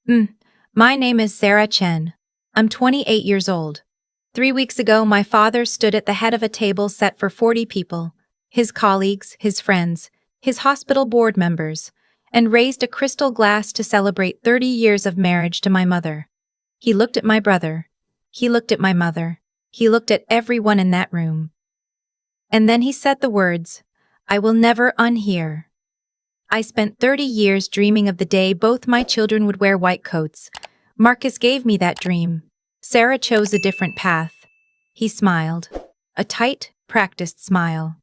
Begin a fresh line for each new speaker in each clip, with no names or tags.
Mm, my name is Sarah Chen. I'm 28 years old. 3 weeks ago, my father stood at the head of a table set for 40 people, his colleagues, his friends, his hospital board members, and raised a crystal glass to celebrate 30 years of marriage to my mother. He looked at my brother. He looked at my mother. He looked at everyone in that room. And then he said the words, "I will never unhear." I spent 30 years dreaming of the day both my children would wear white coats. Marcus gave me that dream. Sarah chose a different path. He smiled. A tight, practiced smile.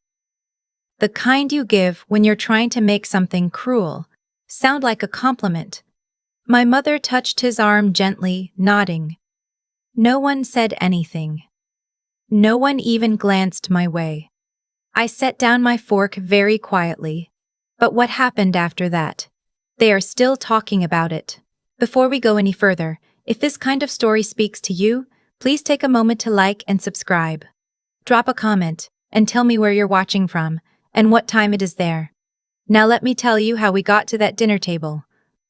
The kind you give when you're trying to make something cruel sound like a compliment. My mother touched his arm gently, nodding. No one said anything. No one even glanced my way. I set down my fork very quietly. But what happened after that? They are still talking about it. Before we go any further, if this kind of story speaks to you, please take a moment to like and subscribe. Drop a comment and tell me where you're watching from and what time it is there. Now let me tell you how we got to that dinner table.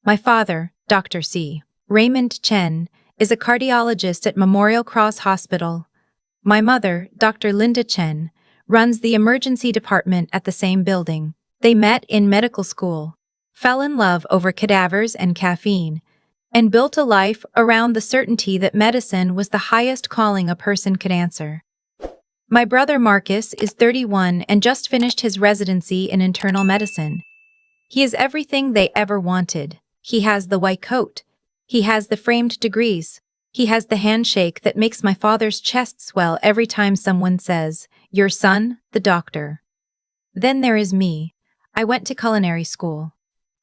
My father, Dr. C. Raymond Chen, is a cardiologist at Memorial Cross Hospital. My mother, Dr. Linda Chen, runs the emergency department at the same building. They met in medical school, fell in love over cadavers and caffeine, and built a life around the certainty that medicine was the highest calling a person could answer. My brother Marcus is 31 and just finished his residency in internal medicine. He is everything they ever wanted. He has the white coat. He has the framed degrees. He has the handshake that makes my father's chest swell every time someone says, "Your son, the doctor." Then there is me. I went to culinary school.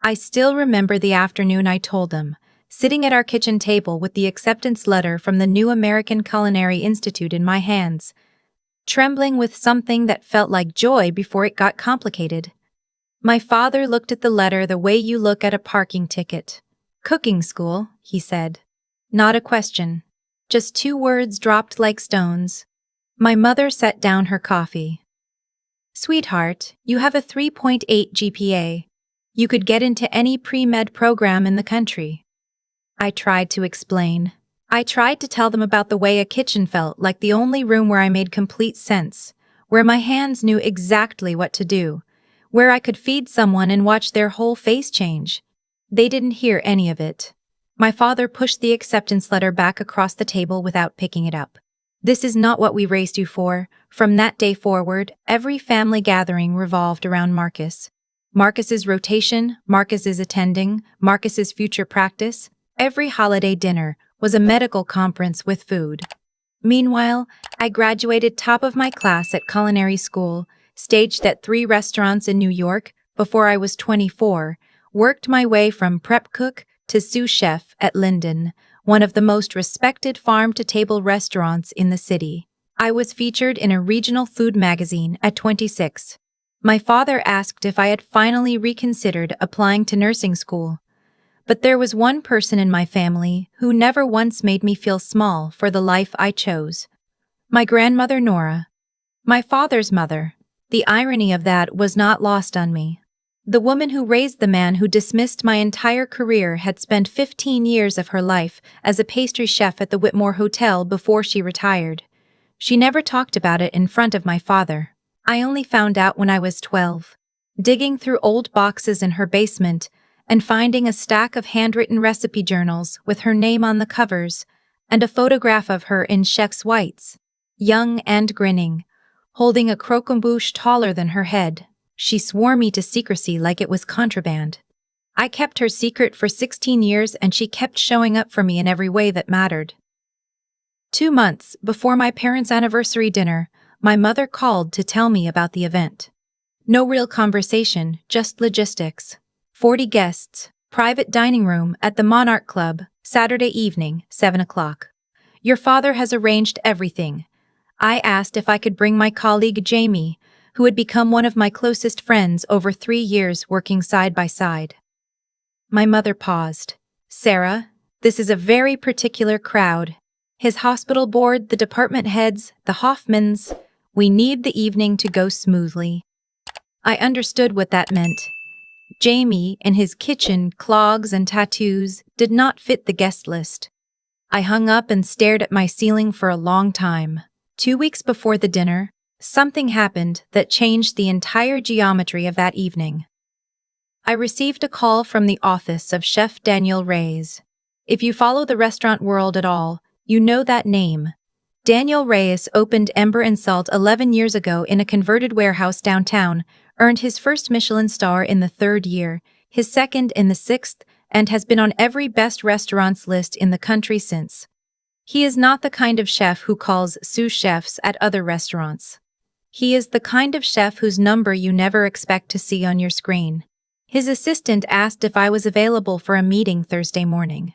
I still remember the afternoon I told him, sitting at our kitchen table with the acceptance letter from the New American Culinary Institute in my hands, trembling with something that felt like joy before it got complicated. My father looked at the letter the way you look at a parking ticket. "Cooking school," he said. Not a question. Just 2 words dropped like stones. My mother set down her coffee. "Sweetheart, you have a 3.8 GPA. You could get into any pre-med program in the country." I tried to explain. I tried to tell them about the way a kitchen felt like the only room where I made complete sense, where my hands knew exactly what to do, where I could feed someone and watch their whole face change. They didn't hear any of it. My father pushed the acceptance letter back across the table without picking it up. "This is not what we raised you for." From that day forward, every family gathering revolved around Marcus. Marcus's rotation, Marcus's attending, Marcus's future practice. Every holiday dinner was a medical conference with food. Meanwhile, I graduated top of my class at culinary school, staged at 3 restaurants in New York before I was 24, worked my way from prep cook to sous chef at Linden, one of the most respected farm-to-table restaurants in the city. I was featured in a regional food magazine at 26. My father asked if I had finally reconsidered applying to nursing school. But there was one person in my family who never once made me feel small for the life I chose. My grandmother Nora. My father's mother. The irony of that was not lost on me. The woman who raised the man who dismissed my entire career had spent 15 years of her life as a pastry chef at the Whitmore Hotel before she retired. She never talked about it in front of my father. I only found out when I was 12. Digging through old boxes in her basement and finding a stack of handwritten recipe journals with her name on the covers and a photograph of her in chef's whites, young and grinning, holding a croquembouche taller than her head. She swore me to secrecy like it was contraband. I kept her secret for 16 years and she kept showing up for me in every way that mattered. 2 months before my parents' anniversary dinner, my mother called to tell me about the event. No real conversation, just logistics. 40 guests, private dining room at the Monarch Club, Saturday evening, 7 o'clock. Your father has arranged everything. I asked if I could bring my colleague Jamie, who had become one of my closest friends over 3 years working side by side. My mother paused. "Sarah, this is a very particular crowd. His hospital board, the department heads, the Hoffmans. We need the evening to go smoothly." I understood what that meant. Jamie, in his kitchen, clogs and tattoos, did not fit the guest list. I hung up and stared at my ceiling for a long time. 2 weeks before the dinner, something happened that changed the entire geometry of that evening. I received a call from the office of Chef Daniel Reyes. If you follow the restaurant world at all, you know that name. Daniel Reyes opened Ember and Salt 11 years ago in a converted warehouse downtown, earned his first Michelin star in the 3rd year, his second in the 6th, and has been on every best restaurants list in the country since. He is not the kind of chef who calls sous chefs at other restaurants. He is the kind of chef whose number you never expect to see on your screen. His assistant asked if I was available for a meeting Thursday morning.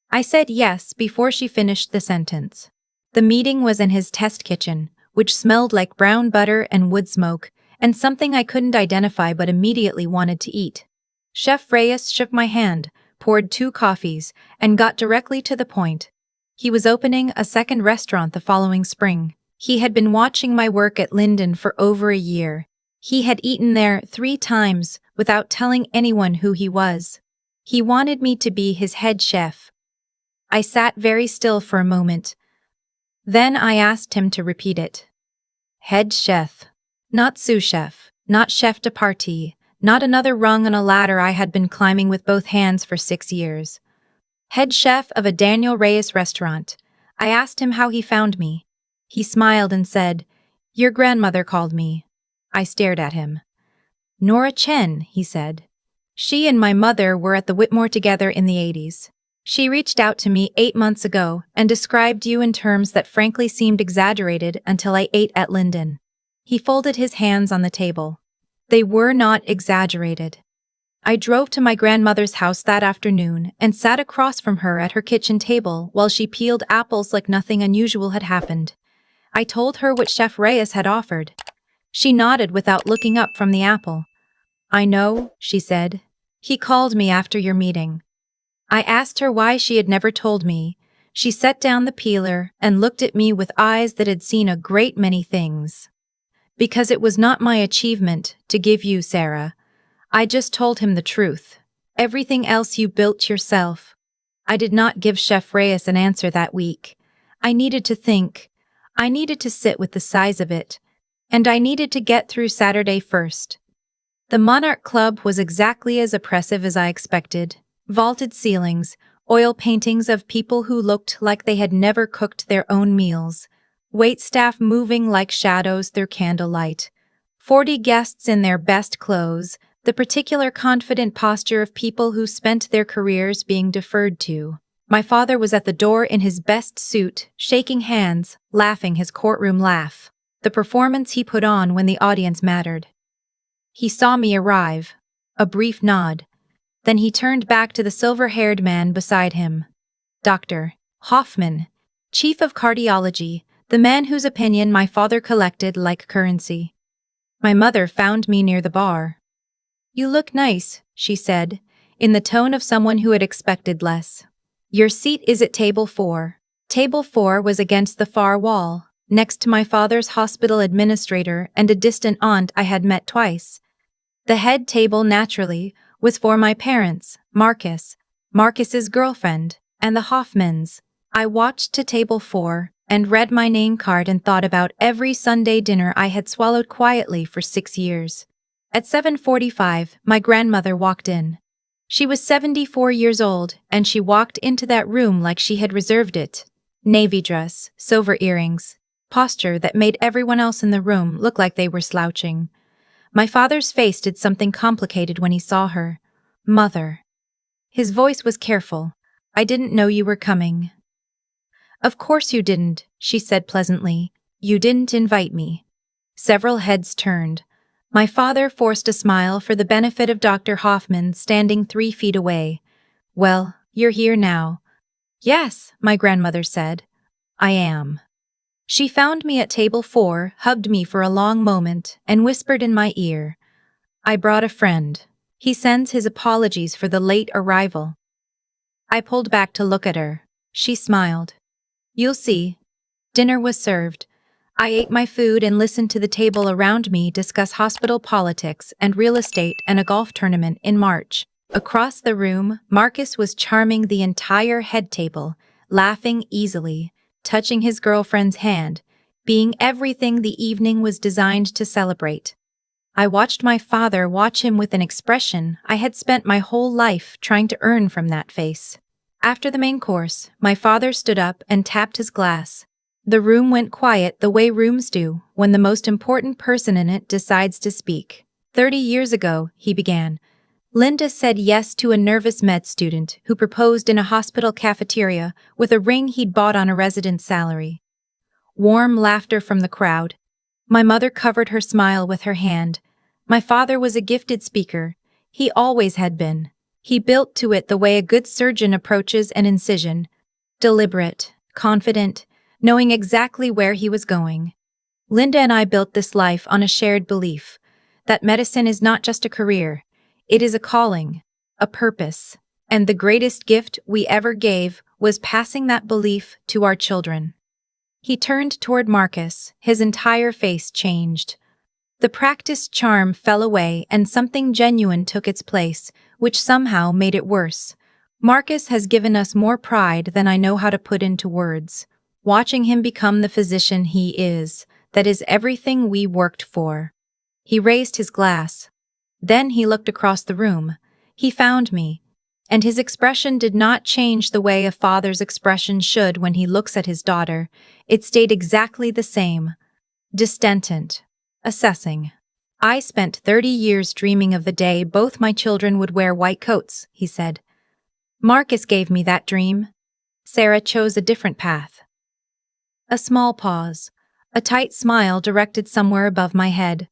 I said yes before she finished the sentence. The meeting was in his test kitchen, which smelled like brown butter and wood smoke, and something I couldn't identify but immediately wanted to eat. Chef Reyes shook my hand, poured 2 coffees, and got directly to the point. He was opening a second restaurant the following spring. He had been watching my work at Linden for over a year. He had eaten there 3 times without telling anyone who he was. He wanted me to be his head chef. I sat very still for a moment. Then I asked him to repeat it. Head chef. Not sous chef, not chef de partie, not another rung on a ladder I had been climbing with both hands for 6 years. Head chef of a Daniel Reyes restaurant. I asked him how he found me. He smiled and said, "Your grandmother called me." I stared at him. "Nora Chen," he said. "She and my mother were at the Whitmore together in the 80s. She reached out to me 8 months ago and described you in terms that frankly seemed exaggerated until I ate at Linden." He folded his hands on the table. They were not exaggerated. I drove to my grandmother's house that afternoon and sat across from her at her kitchen table while she peeled apples like nothing unusual had happened. I told her what Chef Reyes had offered. She nodded without looking up from the apple. "I know," she said. "He called me after your meeting." I asked her why she had never told me. She set down the peeler and looked at me with eyes that had seen a great many things. "Because it was not my achievement to give you, Sarah. I just told him the truth. Everything else you built yourself." I did not give Chef Reyes an answer that week. I needed to think. I needed to sit with the size of it. And I needed to get through Saturday first. The Monarch Club was exactly as oppressive as I expected. Vaulted ceilings, oil paintings of people who looked like they had never cooked their own meals, waitstaff moving like shadows through candlelight, 40 guests in their best clothes, the particular confident posture of people who spent their careers being deferred to. My father was at the door in his best suit, shaking hands, laughing his courtroom laugh, the performance he put on when the audience mattered. He saw me arrive. A brief nod. Then he turned back to the silver-haired man beside him. Dr. Hoffman, chief of cardiology, the man whose opinion my father collected like currency. My mother found me near the bar. "You look nice," she said, in the tone of someone who had expected less. "Your seat is at table 4. Table 4 was against the far wall, next to my father's hospital administrator and a distant aunt I had met twice. The head table, naturally, was for my parents, Marcus's girlfriend, and the Hoffmans. I watched to table 4 and read my name card and thought about every Sunday dinner I had swallowed quietly for 6 years. At 7:45, my grandmother walked in. She was 74 years old, and she walked into that room like she had reserved it. Navy dress, silver earrings, posture that made everyone else in the room look like they were slouching. My father's face did something complicated when he saw her. "Mother." His voice was careful. "I didn't know you were coming." "Of course you didn't," she said pleasantly. "You didn't invite me." Several heads turned. My father forced a smile for the benefit of Dr. Hoffman, standing 3 feet away. "Well, you're here now." "Yes," my grandmother said. "I am." She found me at table 4, hugged me for a long moment, and whispered in my ear, "I brought a friend. He sends his apologies for the late arrival." I pulled back to look at her. She smiled. "You'll see." Dinner was served. I ate my food and listened to the table around me discuss hospital politics and real estate and a golf tournament in March. Across the room, Marcus was charming the entire head table, laughing easily, touching his girlfriend's hand, being everything the evening was designed to celebrate. I watched my father watch him with an expression I had spent my whole life trying to earn from that face. After the main course, my father stood up and tapped his glass. The room went quiet the way rooms do when the most important person in it decides to speak. 30 years ago, he began, Linda said yes to a nervous med student who proposed in a hospital cafeteria with a ring he'd bought on a resident's salary. Warm laughter from the crowd. My mother covered her smile with her hand. My father was a gifted speaker. He always had been. He built to it the way a good surgeon approaches an incision. Deliberate, confident, knowing exactly where he was going. Linda and I built this life on a shared belief that medicine is not just a career, it is a calling, a purpose, and the greatest gift we ever gave was passing that belief to our children. He turned toward Marcus, his entire face changed. The practiced charm fell away and something genuine took its place, which somehow made it worse. Marcus has given us more pride than I know how to put into words. Watching him become the physician he is, that is everything we worked for. He raised his glass. Then he looked across the room. He found me. And his expression did not change the way a father's expression should when he looks at his daughter. It stayed exactly the same. Distant. Assessing. I spent 30 years dreaming of the day both my children would wear white coats, he said. Marcus gave me that dream. Sarah chose a different path. A small pause. A tight smile directed somewhere above my head.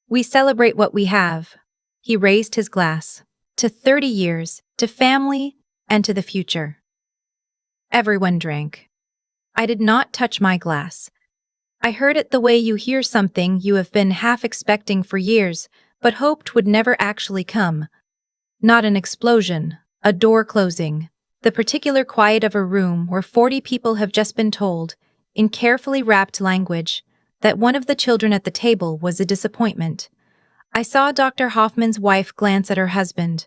We celebrate what we have. He raised his glass. To 30 years, to family, and to the future. Everyone drank. I did not touch my glass. I heard it the way you hear something you have been half expecting for years, but hoped would never actually come. Not an explosion, a door closing, the particular quiet of a room where 40 people have just been told, in carefully wrapped language, that one of the children at the table was a disappointment. I saw Dr. Hoffman's wife glance at her husband.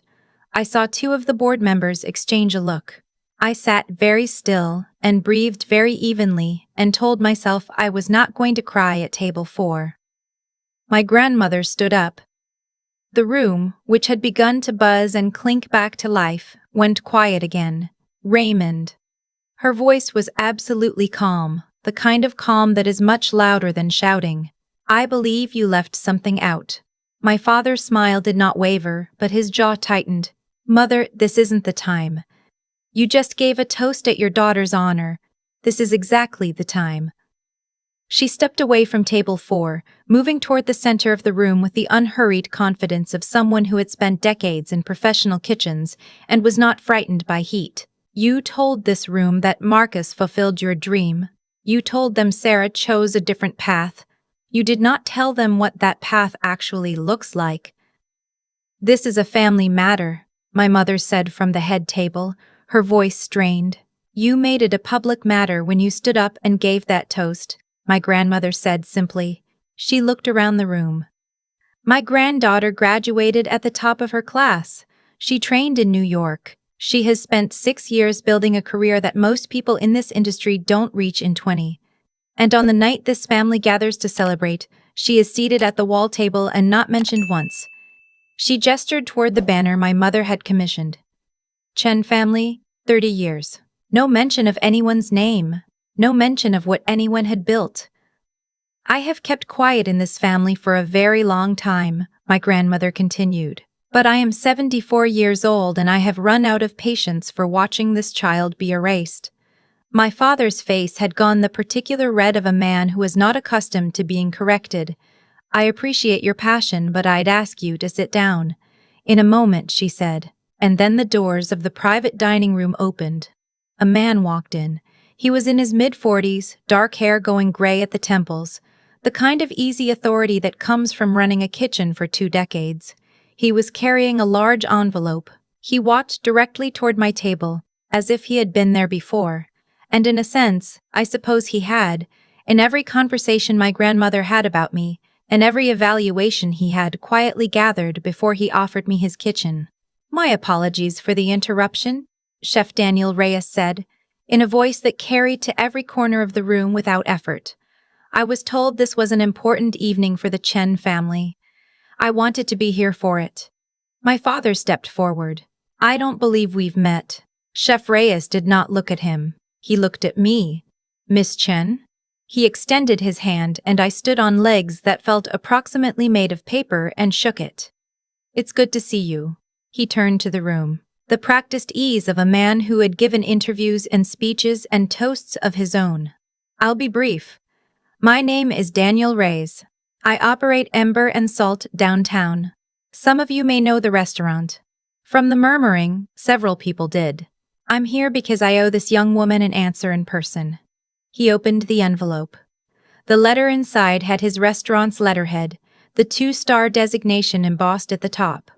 I saw 2 of the board members exchange a look. I sat very still and breathed very evenly and told myself I was not going to cry at table 4. My grandmother stood up. The room, which had begun to buzz and clink back to life, went quiet again. Raymond. Her voice was absolutely calm, the kind of calm that is much louder than shouting. I believe you left something out. My father's smile did not waver, but his jaw tightened. Mother, this isn't the time. You just gave a toast at your daughter's honor. This is exactly the time. She stepped away from table 4, moving toward the center of the room with the unhurried confidence of someone who had spent decades in professional kitchens and was not frightened by heat. You told this room that Marcus fulfilled your dream. You told them Sarah chose a different path. You did not tell them what that path actually looks like. This is a family matter, my mother said from the head table, her voice strained. You made it a public matter when you stood up and gave that toast, my grandmother said simply. She looked around the room. My granddaughter graduated at the top of her class. She trained in New York. She has spent 6 years building a career that most people in this industry don't reach in 20. And on the night this family gathers to celebrate, she is seated at the wall table and not mentioned once. She gestured toward the banner my mother had commissioned. Chen family, 30 years. No mention of anyone's name. No mention of what anyone had built. I have kept quiet in this family for a very long time, my grandmother continued. But I am 74 years old and I have run out of patience for watching this child be erased. My father's face had gone the particular red of a man who is not accustomed to being corrected. I appreciate your passion, but I'd ask you to sit down. In a moment, she said, and then the doors of the private dining room opened. A man walked in. He was in his mid-40s, dark hair going gray at the temples, the kind of easy authority that comes from running a kitchen for 2 decades. He was carrying a large envelope. He walked directly toward my table, as if he had been there before. And in a sense, I suppose he had, In every conversation my grandmother had about me, and every evaluation he had quietly gathered before he offered me his kitchen. "My apologies for the interruption," Chef Daniel Reyes said, in a voice that carried to every corner of the room without effort. "I was told this was an important evening for the Chen family. I wanted to be here for it." My father stepped forward. "I don't believe we've met." Chef Reyes did not look at him. He looked at me. "Miss Chen?" He extended his hand and I stood on legs that felt approximately made of paper and shook it. "It's good to see you." He turned to the room. The practiced ease of a man who had given interviews and speeches and toasts of his own. "I'll be brief. My name is Daniel Reyes. I operate Ember and Salt downtown. Some of you may know the restaurant." From the murmuring, several people did. "I'm here because I owe this young woman an answer in person." He opened the envelope. The letter inside had his restaurant's letterhead, the 2-star designation embossed at the top.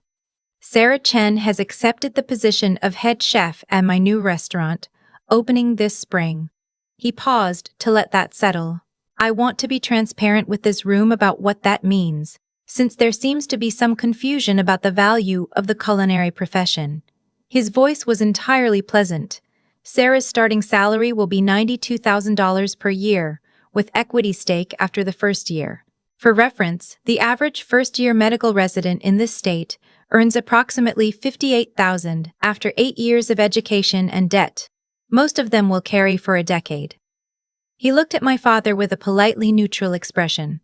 "Sarah Chen has accepted the position of head chef at my new restaurant, opening this spring." He paused to let that settle. "I want to be transparent with this room about what that means, since there seems to be some confusion about the value of the culinary profession." His voice was entirely pleasant. "Sarah's starting salary will be $92,000 per year, with equity stake after the first year. For reference, the average first-year medical resident in this state earns approximately $58,000 after 8 years of education and debt. Most of them will carry for a decade." He looked at my father with a politely neutral expression.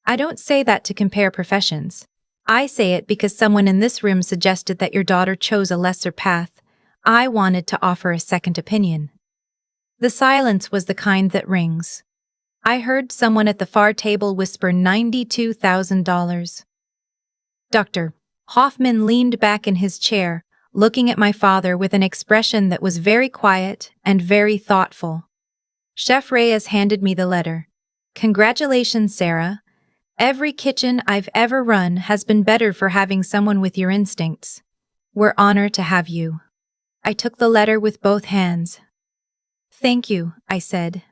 "I don't say that to compare professions. I say it because someone in this room suggested that your daughter chose a lesser path. I wanted to offer a second opinion." The silence was the kind that rings. I heard someone at the far table whisper $92,000. Dr. Hoffman leaned back in his chair, looking at my father with an expression that was very quiet and very thoughtful. Chef Reyes handed me the letter. "Congratulations, Sarah. Every kitchen I've ever run has been better for having someone with your instincts. We're honored to have you." I took the letter with both hands. "Thank you," I said.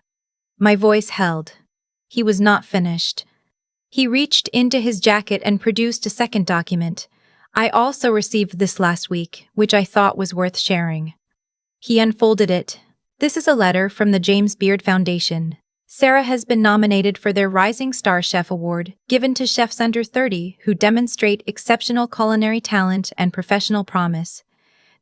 My voice held. He was not finished. He reached into his jacket and produced a second document. "I also received this last week, which I thought was worth sharing." He unfolded it. "This is a letter from the James Beard Foundation. Sarah has been nominated for their Rising Star Chef Award, given to chefs under 30 who demonstrate exceptional culinary talent and professional promise.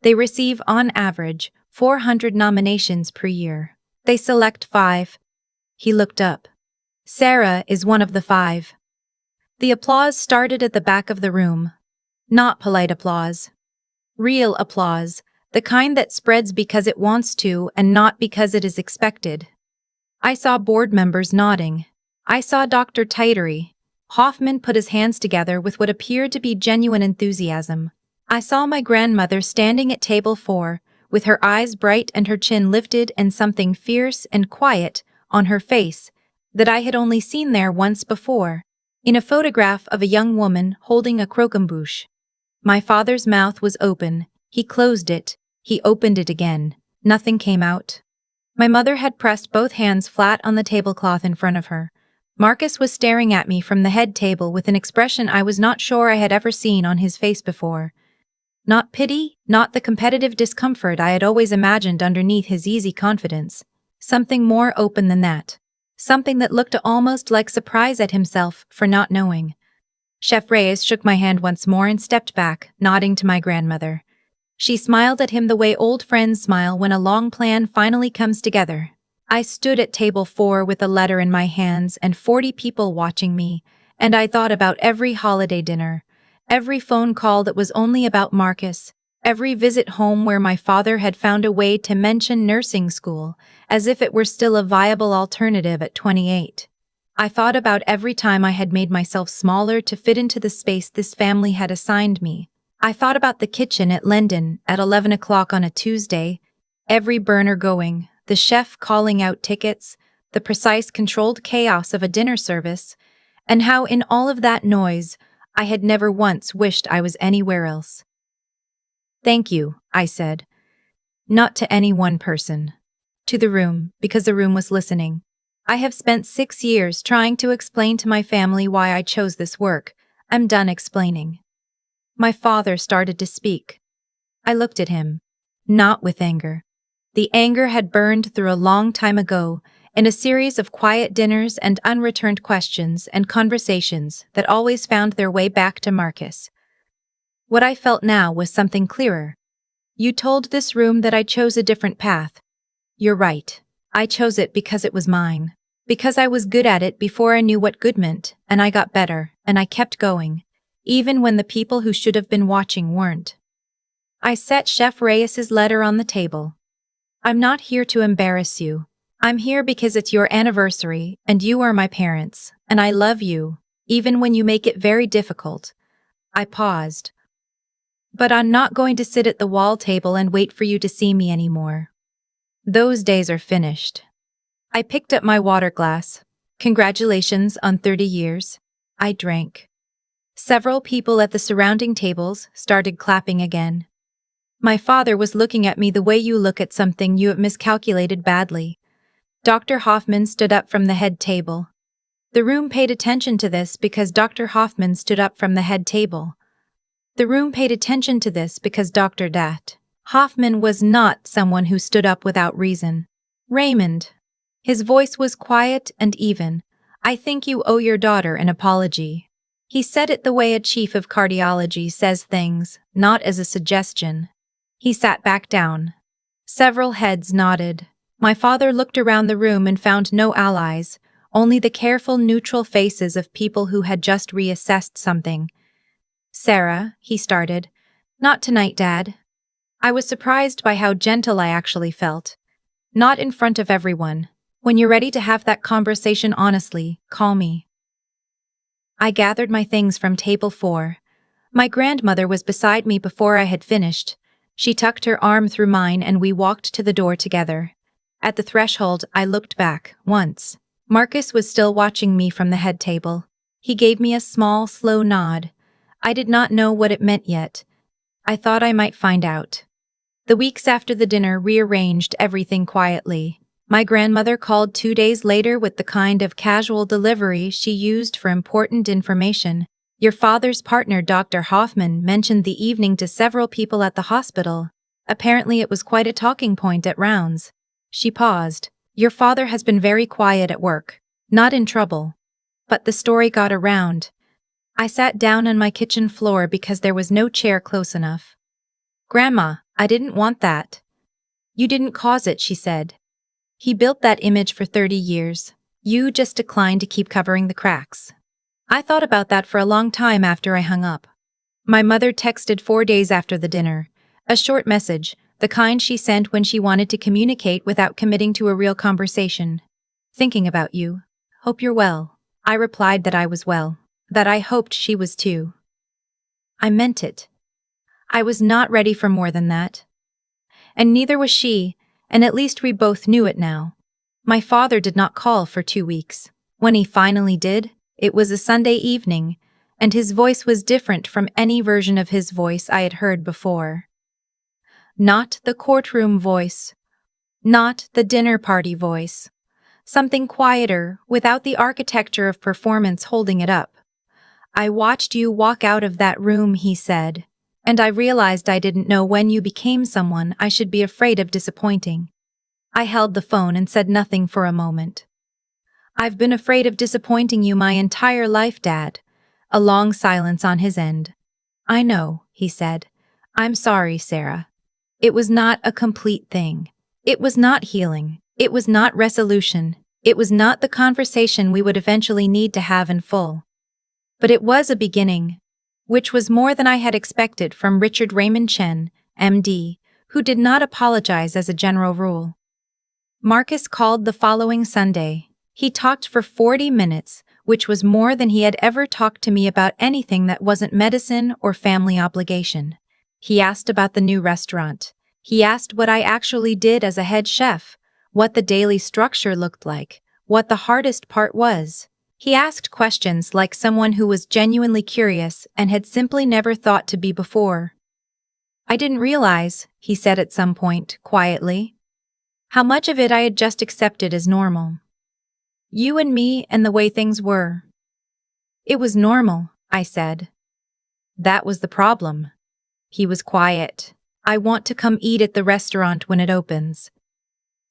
They receive, on average, 400 nominations per year. They select 5. He looked up. "Sarah is one of the 5. The applause started at the back of the room. Not polite applause. Real applause, the kind that spreads because it wants to and not because it is expected. I saw board members nodding. I saw Dr. Titery. Hoffman put his hands together with what appeared to be genuine enthusiasm. I saw my grandmother standing at table 4, with her eyes bright and her chin lifted and something fierce and quiet on her face that I had only seen there once before, in a photograph of a young woman holding a croquembouche. My father's mouth was open. He closed it. He opened it again. Nothing came out. My mother had pressed both hands flat on the tablecloth in front of her. Marcus was staring at me from the head table with an expression I was not sure I had ever seen on his face before. Not pity, not the competitive discomfort I had always imagined underneath his easy confidence. Something more open than that. Something that looked almost like surprise at himself for not knowing. Chef Reyes shook my hand once more and stepped back, nodding to my grandmother. She smiled at him the way old friends smile when a long plan finally comes together. I stood at table 4 with a letter in my hands and 40 people watching me, and I thought about every holiday dinner, every phone call that was only about Marcus, every visit home where my father had found a way to mention nursing school, as if it were still a viable alternative at 28. I thought about every time I had made myself smaller to fit into the space this family had assigned me. I thought about the kitchen at Lendon at 11 o'clock on a Tuesday, every burner going, the chef calling out tickets, the precise controlled chaos of a dinner service, and how in all of that noise, I had never once wished I was anywhere else. "Thank you," I said. Not to any one person. To the room, because the room was listening. I have spent 6 years trying to explain to my family why I chose this work. I'm done explaining. My father started to speak. I looked at him. Not with anger. The anger had burned through a long time ago, in a series of quiet dinners and unreturned questions and conversations that always found their way back to Marcus. What I felt now was something clearer. You told this room that I chose a different path. You're right. I chose it because it was mine. Because I was good at it before I knew what good meant, and I got better, and I kept going. Even when the people who should have been watching weren't. I set Chef Reyes's letter on the table. I'm not here to embarrass you. I'm here because it's your anniversary, and you are my parents, and I love you, even when you make it very difficult. I paused. But I'm not going to sit at the wall table and wait for you to see me anymore. Those days are finished. I picked up my water glass. Congratulations on 30 years. I drank. Several people at the surrounding tables started clapping again. My father was looking at me the way you look at something you have miscalculated badly. Dr. Hoffman stood up from the head table. The room paid attention to this because Dr. Hoffman stood up from the head table. The room paid attention to this because Dr. Dat Hoffman was not someone who stood up without reason. Raymond. His voice was quiet and even. I think you owe your daughter an apology. He said it the way a chief of cardiology says things, not as a suggestion. He sat back down. Several heads nodded. My father looked around the room and found no allies, only the careful, neutral faces of people who had just reassessed something. Sarah, he started. Not tonight, Dad. I was surprised by how gentle I actually felt. Not in front of everyone. When you're ready to have that conversation honestly, call me. I gathered my things from table 4. My grandmother was beside me before I had finished. She tucked her arm through mine and we walked to the door together. At the threshold, I looked back, once. Marcus was still watching me from the head table. He gave me a small, slow nod. I did not know what it meant yet. I thought I might find out. The weeks after the dinner rearranged everything quietly. My grandmother called 2 days later with the kind of casual delivery she used for important information. Your father's partner, Dr. Hoffman, mentioned the evening to several people at the hospital. Apparently it was quite a talking point at rounds. She paused. Your father has been very quiet at work. Not in trouble. But the story got around. I sat down on my kitchen floor because there was no chair close enough. Grandma, I didn't want that. You didn't cause it, she said. He built that image for 30 years. You just declined to keep covering the cracks. I thought about that for a long time after I hung up. My mother texted 4 days after the dinner. A short message, the kind she sent when she wanted to communicate without committing to a real conversation. Thinking about you. Hope you're well. I replied that I was well. That I hoped she was too. I meant it. I was not ready for more than that. And neither was she, and at least we both knew it now. My father did not call for 2 weeks. When he finally did, it was a Sunday evening, and his voice was different from any version of his voice I had heard before. Not the courtroom voice. Not the dinner party voice. Something quieter, without the architecture of performance holding it up. I watched you walk out of that room, he said, and I realized I didn't know when you became someone I should be afraid of disappointing. I held the phone and said nothing for a moment. I've been afraid of disappointing you my entire life, Dad. A long silence on his end. I know, he said. I'm sorry, Sarah. It was not a complete thing. It was not healing. It was not resolution. It was not the conversation we would eventually need to have in full. But it was a beginning, which was more than I had expected from Richard Raymond Chen, M.D., who did not apologize as a general rule. Marcus called the following Sunday. He talked for 40 minutes, which was more than he had ever talked to me about anything that wasn't medicine or family obligation. He asked about the new restaurant. He asked what I actually did as a head chef, what the daily structure looked like, what the hardest part was. He asked questions like someone who was genuinely curious and had simply never thought to be before. I didn't realize, he said at some point, quietly, how much of it I had just accepted as normal. You and me and the way things were. It was normal, I said. That was the problem. He was quiet. I want to come eat at the restaurant when it opens.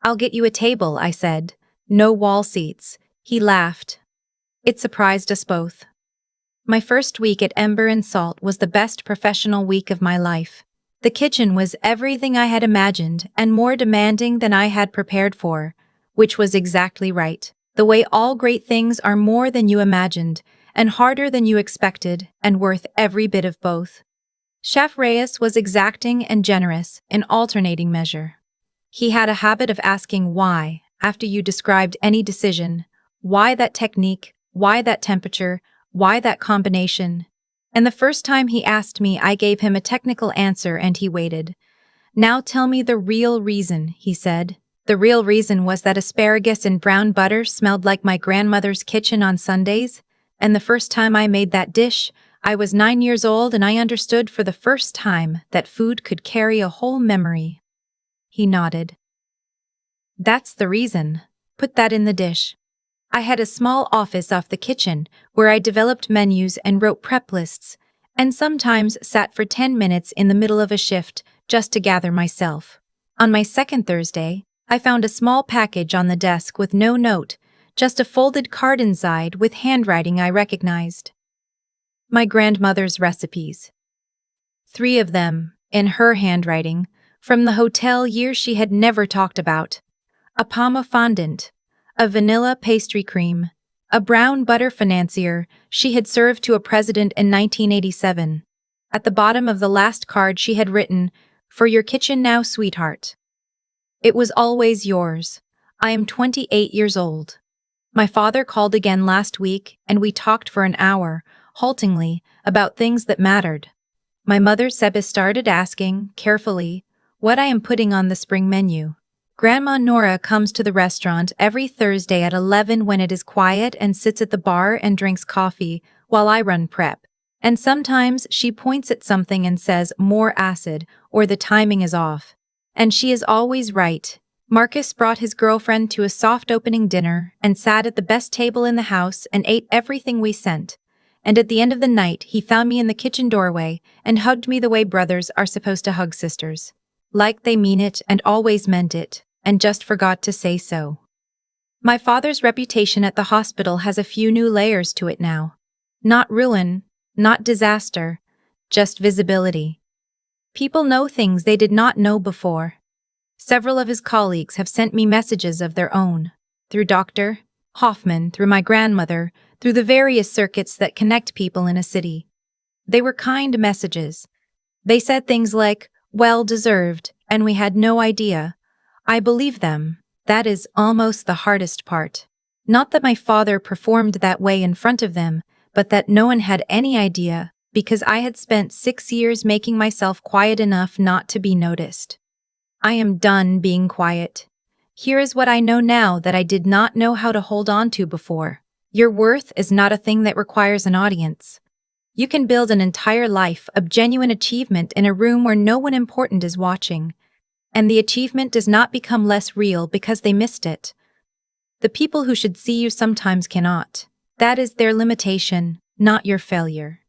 I'll get you a table, I said. No wall seats. He laughed. It surprised us both. My first week at Ember and Salt was the best professional week of my life. The kitchen was everything I had imagined and more demanding than I had prepared for, which was exactly right. The way all great things are more than you imagined, and harder than you expected, and worth every bit of both. Chef Reyes was exacting and generous in alternating measure. He had a habit of asking why, after you described any decision, why that technique, why that temperature, why that combination? And the first time he asked me, I gave him a technical answer and he waited. Now tell me the real reason, he said. The real reason was that asparagus and brown butter smelled like my grandmother's kitchen on Sundays, and the first time I made that dish, I was 9 years old and I understood for the first time that food could carry a whole memory. He nodded. That's the reason. Put that in the dish. I had a small office off the kitchen where I developed menus and wrote prep lists, and sometimes sat for 10 minutes in the middle of a shift just to gather myself. On my second Thursday, I found a small package on the desk with no note, just a folded card inside with handwriting I recognized. My grandmother's recipes. 3 of them, in her handwriting, from the hotel years she had never talked about. A pomme fondant, a vanilla pastry cream, a brown butter financier she had served to a president in 1987. At the bottom of the last card she had written, "For your kitchen now, sweetheart." It was always yours. I am 28 years old. My father called again last week and we talked for an hour, haltingly, about things that mattered. My mother Seba started asking, carefully, what I am putting on the spring menu. Grandma Nora comes to the restaurant every Thursday at 11 when it is quiet and sits at the bar and drinks coffee while I run prep. And sometimes she points at something and says more acid or the timing is off. And she is always right. Marcus brought his girlfriend to a soft opening dinner and sat at the best table in the house and ate everything we sent. And at the end of the night he found me in the kitchen doorway and hugged me the way brothers are supposed to hug sisters. Like they mean it and always meant it. And just forgot to say so. My father's reputation at the hospital has a few new layers to it now. Not ruin, not disaster, just visibility. People know things they did not know before. Several of his colleagues have sent me messages of their own, through Dr. Hoffman, through my grandmother, through the various circuits that connect people in a city. They were kind messages. They said things like, well deserved, and we had no idea. I believe them. That is almost the hardest part. Not that my father performed that way in front of them, but that no one had any idea, because I had spent 6 years making myself quiet enough not to be noticed. I am done being quiet. Here is what I know now that I did not know how to hold on to before. Your worth is not a thing that requires an audience. You can build an entire life of genuine achievement in a room where no one important is watching. And the achievement does not become less real because they missed it. The people who should see you sometimes cannot. That is their limitation, not your failure.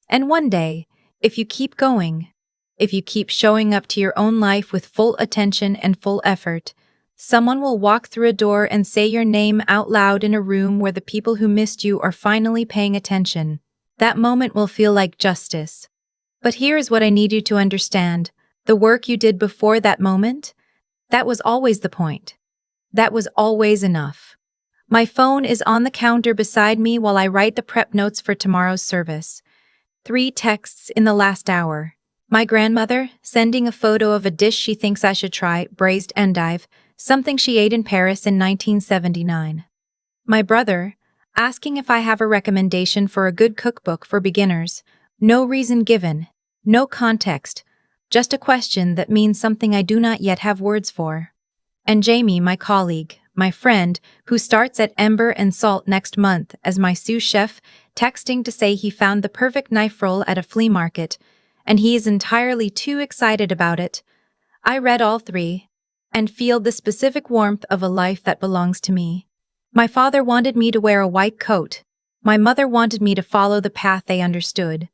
And one day, if you keep going, if you keep showing up to your own life with full attention and full effort, someone will walk through a door and say your name out loud in a room where the people who missed you are finally paying attention. That moment will feel like justice. But here is what I need you to understand. The work you did before that moment? That was always the point. That was always enough. My phone is on the counter beside me while I write the prep notes for tomorrow's service. 3 texts in the last hour. My grandmother, sending a photo of a dish she thinks I should try, braised endive, something she ate in Paris in 1979. My brother, asking if I have a recommendation for a good cookbook for beginners. No reason given, no context. Just a question that means something I do not yet have words for. And Jamie, my colleague, my friend, who starts at Ember and Salt next month as my sous chef, texting to say he found the perfect knife roll at a flea market, and he is entirely too excited about it. I read all 3, and feel the specific warmth of a life that belongs to me. My father wanted me to wear a white coat. My mother wanted me to follow the path they understood.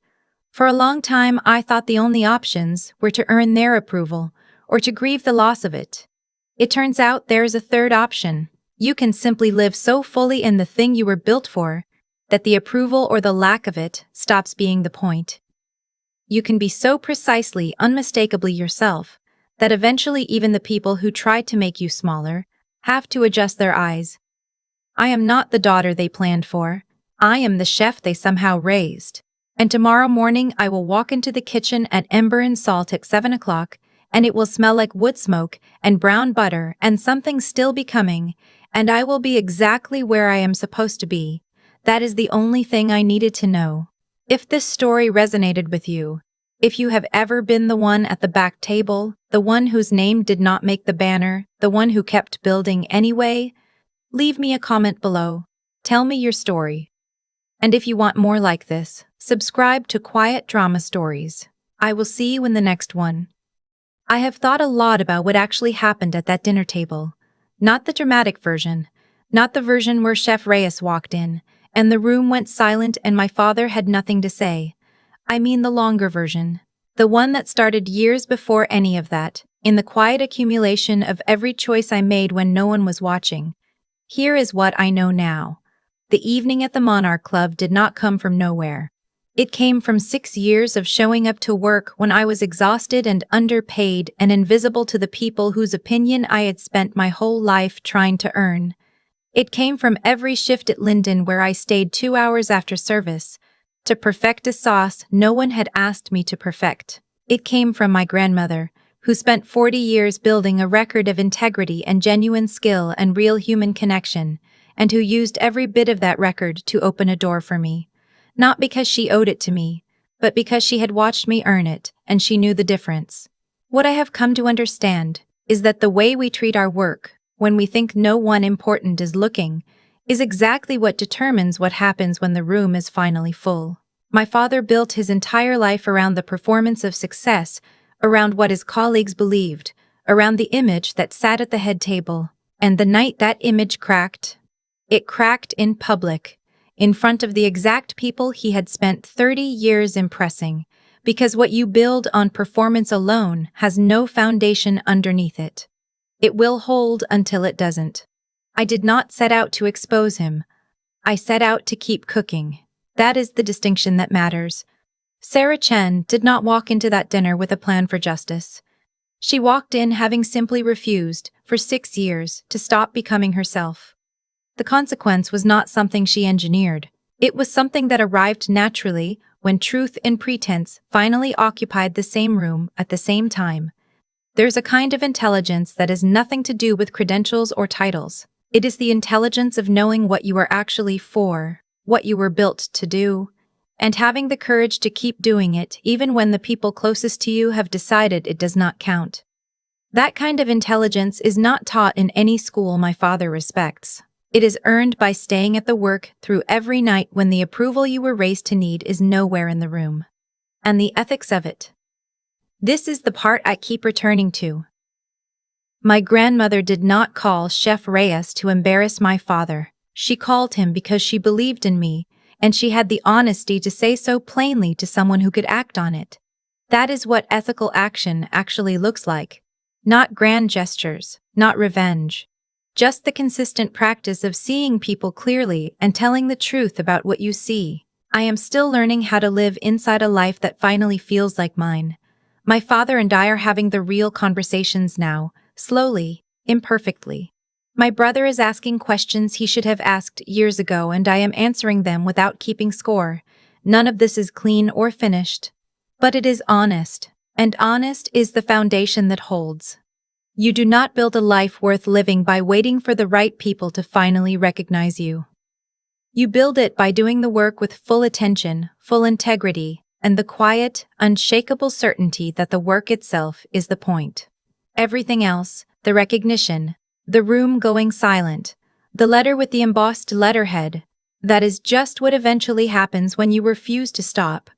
For a long time, I thought the only options were to earn their approval or to grieve the loss of it. It turns out there is a third option. You can simply live so fully in the thing you were built for that the approval or the lack of it stops being the point. You can be so precisely, unmistakably yourself that eventually even the people who tried to make you smaller have to adjust their eyes. I am not the daughter they planned for. I am the chef they somehow raised. And tomorrow morning I will walk into the kitchen at Ember and Salt at 7 o'clock, and it will smell like wood smoke and brown butter and something still becoming, and I will be exactly where I am supposed to be. That is the only thing I needed to know. If this story resonated with you, if you have ever been the one at the back table, the one whose name did not make the banner, the one who kept building anyway, leave me a comment below. Tell me your story. And if you want more like this, subscribe to Quiet Drama Stories. I will see you in the next one. I have thought a lot about what actually happened at that dinner table. Not the dramatic version. Not the version where Chef Reyes walked in, and the room went silent and my father had nothing to say. I mean the longer version. The one that started years before any of that, in the quiet accumulation of every choice I made when no one was watching. Here is what I know now. The evening at the Monarch Club did not come from nowhere. It came from 6 years of showing up to work when I was exhausted and underpaid and invisible to the people whose opinion I had spent my whole life trying to earn. It came from every shift at Linden where I stayed 2 hours after service to perfect a sauce no one had asked me to perfect. It came from my grandmother, who spent 40 years building a record of integrity and genuine skill and real human connection, and who used every bit of that record to open a door for me. Not because she owed it to me, but because she had watched me earn it, and she knew the difference. What I have come to understand is that the way we treat our work, when we think no one important is looking, is exactly what determines what happens when the room is finally full. My father built his entire life around the performance of success, around what his colleagues believed, around the image that sat at the head table, and the night that image cracked, it cracked in public, in front of the exact people he had spent 30 years impressing, because what you build on performance alone has no foundation underneath it. It will hold until it doesn't. I did not set out to expose him. I set out to keep cooking. That is the distinction that matters. Sarah Chen did not walk into that dinner with a plan for justice. She walked in having simply refused, for 6 years, to stop becoming herself. The consequence was not something she engineered. It was something that arrived naturally when truth and pretense finally occupied the same room at the same time. There's a kind of intelligence that has nothing to do with credentials or titles. It is the intelligence of knowing what you are actually for, what you were built to do, and having the courage to keep doing it even when the people closest to you have decided it does not count. That kind of intelligence is not taught in any school my father respects. It is earned by staying at the work through every night when the approval you were raised to need is nowhere in the room. And the ethics of it. This is the part I keep returning to. My grandmother did not call Chef Reyes to embarrass my father. She called him because she believed in me, and she had the honesty to say so plainly to someone who could act on it. That is what ethical action actually looks like. Not grand gestures, not revenge. Just the consistent practice of seeing people clearly and telling the truth about what you see. I am still learning how to live inside a life that finally feels like mine. My father and I are having the real conversations now, slowly, imperfectly. My brother is asking questions he should have asked years ago, and I am answering them without keeping score. None of this is clean or finished. But it is honest, and honest is the foundation that holds. You do not build a life worth living by waiting for the right people to finally recognize you. You build it by doing the work with full attention, full integrity, and the quiet, unshakable certainty that the work itself is the point. Everything else, the recognition, the room going silent, the letter with the embossed letterhead, that is just what eventually happens when you refuse to stop,